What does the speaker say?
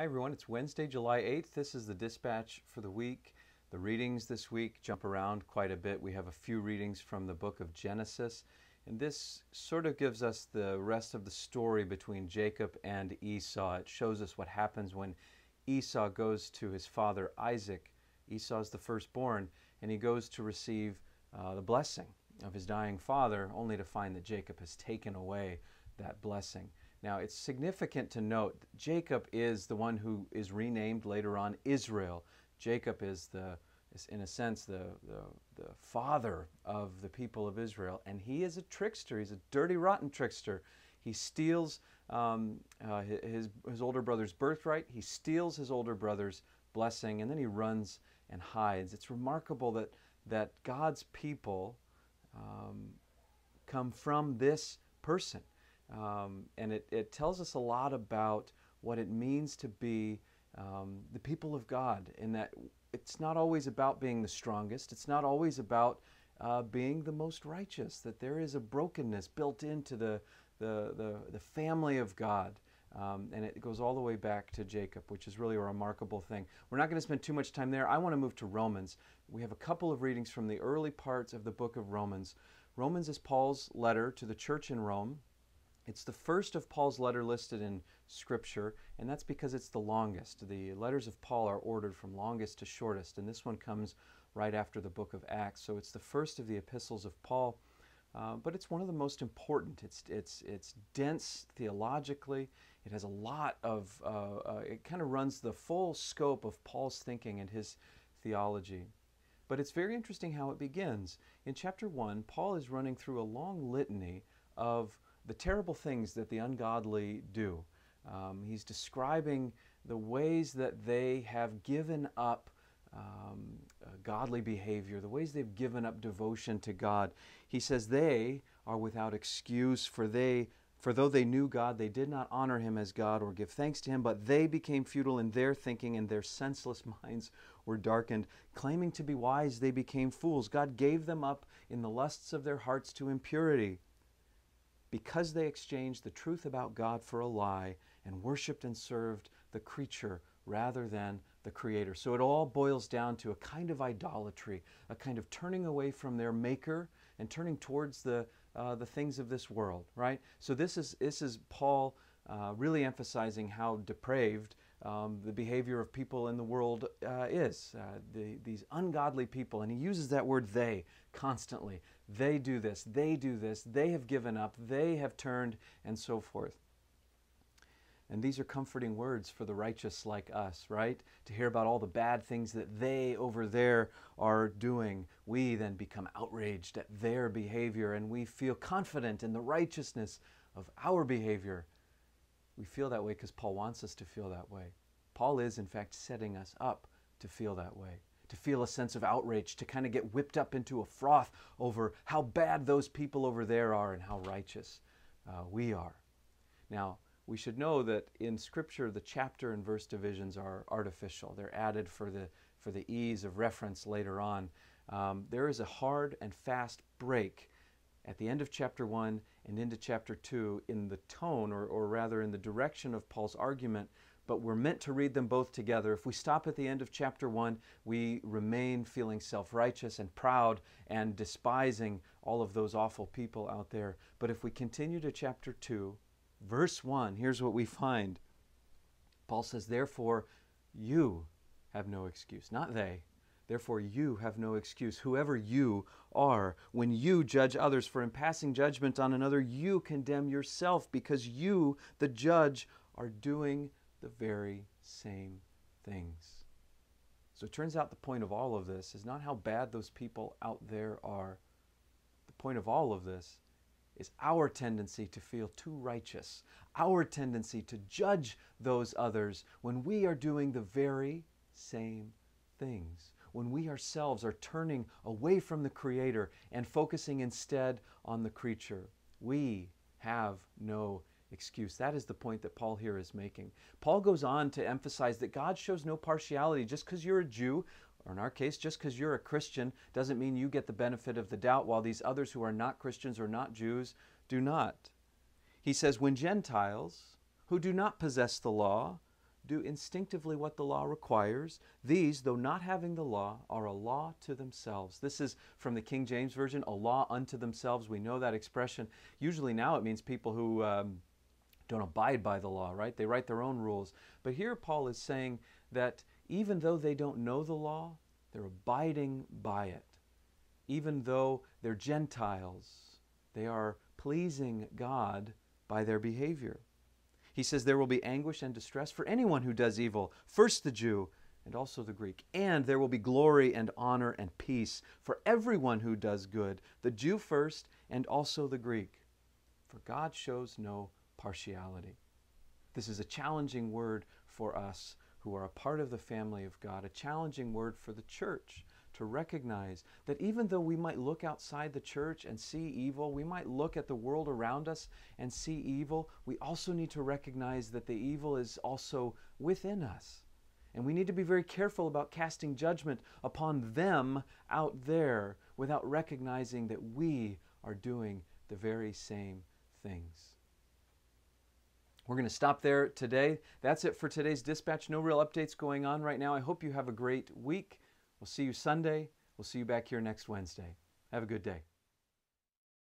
Hi everyone, it's Wednesday, July 8th. This is the dispatch for the week. The readings this week jump around quite a bit. We have a few readings from the book of Genesis, and this sort of gives us the rest of the story between Jacob and Esau. It shows us what happens when Esau goes to his father Isaac. Esau is the firstborn, and he goes to receive the blessing of his dying father, only to find that Jacob has taken away that blessing. Now, it's significant to note that Jacob is the one who is renamed later on Israel. Jacob is in a sense, the father of the people of Israel, and he is a trickster. He's a dirty, rotten trickster. He steals his older brother's birthright. He steals his older brother's blessing, and then he runs and hides. It's remarkable that God's people come from this person. And it tells us a lot about what it means to be the people of God, in that it's not always about being the strongest. It's not always about being the most righteous, that there is a brokenness built into the family of God. And it goes all the way back to Jacob, which is really a remarkable thing. We're not going to spend too much time there. I want to move to Romans. We have a couple of readings from the early parts of the book of Romans. Romans is Paul's letter to the church in Rome. It's the first of Paul's letter listed in Scripture, and that's because it's the longest. The letters of Paul are ordered from longest to shortest, and this one comes right after the book of Acts. So it's the first of the epistles of Paul, but it's one of the most important. It's dense theologically. It has a lot of, it kind of runs the full scope of Paul's thinking and his theology. But it's very interesting how it begins. In chapter 1, Paul is running through a long litany of the terrible things that the ungodly do. He's describing the ways that they have given up godly behavior, the ways they've given up devotion to God. He says they are without excuse, for though they knew God, they did not honor Him as God or give thanks to Him, but they became futile in their thinking, and their senseless minds were darkened. Claiming to be wise, they became fools. God gave them up in the lusts of their hearts to impurity, because they exchanged the truth about God for a lie and worshiped and served the creature rather than the Creator. So it all boils down to a kind of idolatry, a kind of turning away from their Maker and turning towards the things of this world, right? So this is Paul really emphasizing how depraved the behavior of people in the world is. These ungodly people, and he uses that word "they" constantly. They do this, they have given up, they have turned, and so forth. And these are comforting words for the righteous like us, right? To hear about all the bad things that they over there are doing. We then become outraged at their behavior, and we feel confident in the righteousness of our behavior. We feel that way because Paul wants us to feel that way. Paul is, in fact, setting us up to feel that way, to feel a sense of outrage, to kind of get whipped up into a froth over how bad those people over there are and how righteous we are. Now, we should know that in Scripture, the chapter and verse divisions are artificial. They're added for the ease of reference later on. There is a hard and fast break at the end of chapter 1 and into chapter 2 in the tone, or rather in the direction of Paul's argument, but we're meant to read them both together. If we stop at the end of chapter 1, we remain feeling self-righteous and proud and despising all of those awful people out there. But if we continue to chapter 2, verse 1, here's what we find. Paul says, therefore, you have no excuse, not they. Therefore, you have no excuse, whoever you are. When you judge others, for in passing judgment on another, you condemn yourself, because you, the judge, are doing the very same things. So it turns out the point of all of this is not how bad those people out there are. The point of all of this is our tendency to feel too righteous, our tendency to judge those others when we are doing the very same things, when we ourselves are turning away from the Creator and focusing instead on the creature. We have no excuse. That is the point that Paul here is making. Paul goes on to emphasize that God shows no partiality. Just because you're a Jew, or in our case, just because you're a Christian, doesn't mean you get the benefit of the doubt, while these others who are not Christians or not Jews do not. He says, when Gentiles who do not possess the law do instinctively what the law requires. These, though not having the law, are a law to themselves. This is from the King James Version, a law unto themselves. We know that expression. Usually now it means people who don't abide by the law, right? They write their own rules. But here Paul is saying that even though they don't know the law, they're abiding by it. Even though they're Gentiles, they are pleasing God by their behavior. He says there will be anguish and distress for anyone who does evil, first the Jew and also the Greek. And there will be glory and honor and peace for everyone who does good, the Jew first and also the Greek. For God shows no partiality. This is a challenging word for us who are a part of the family of God, a challenging word for the church to recognize that even though we might look outside the church and see evil, we might look at the world around us and see evil, we also need to recognize that the evil is also within us. And we need to be very careful about casting judgment upon them out there without recognizing that we are doing the very same things. We're going to stop there today. That's it for today's dispatch. No real updates going on right now. I hope you have a great week. We'll see you Sunday. We'll see you back here next Wednesday. Have a good day.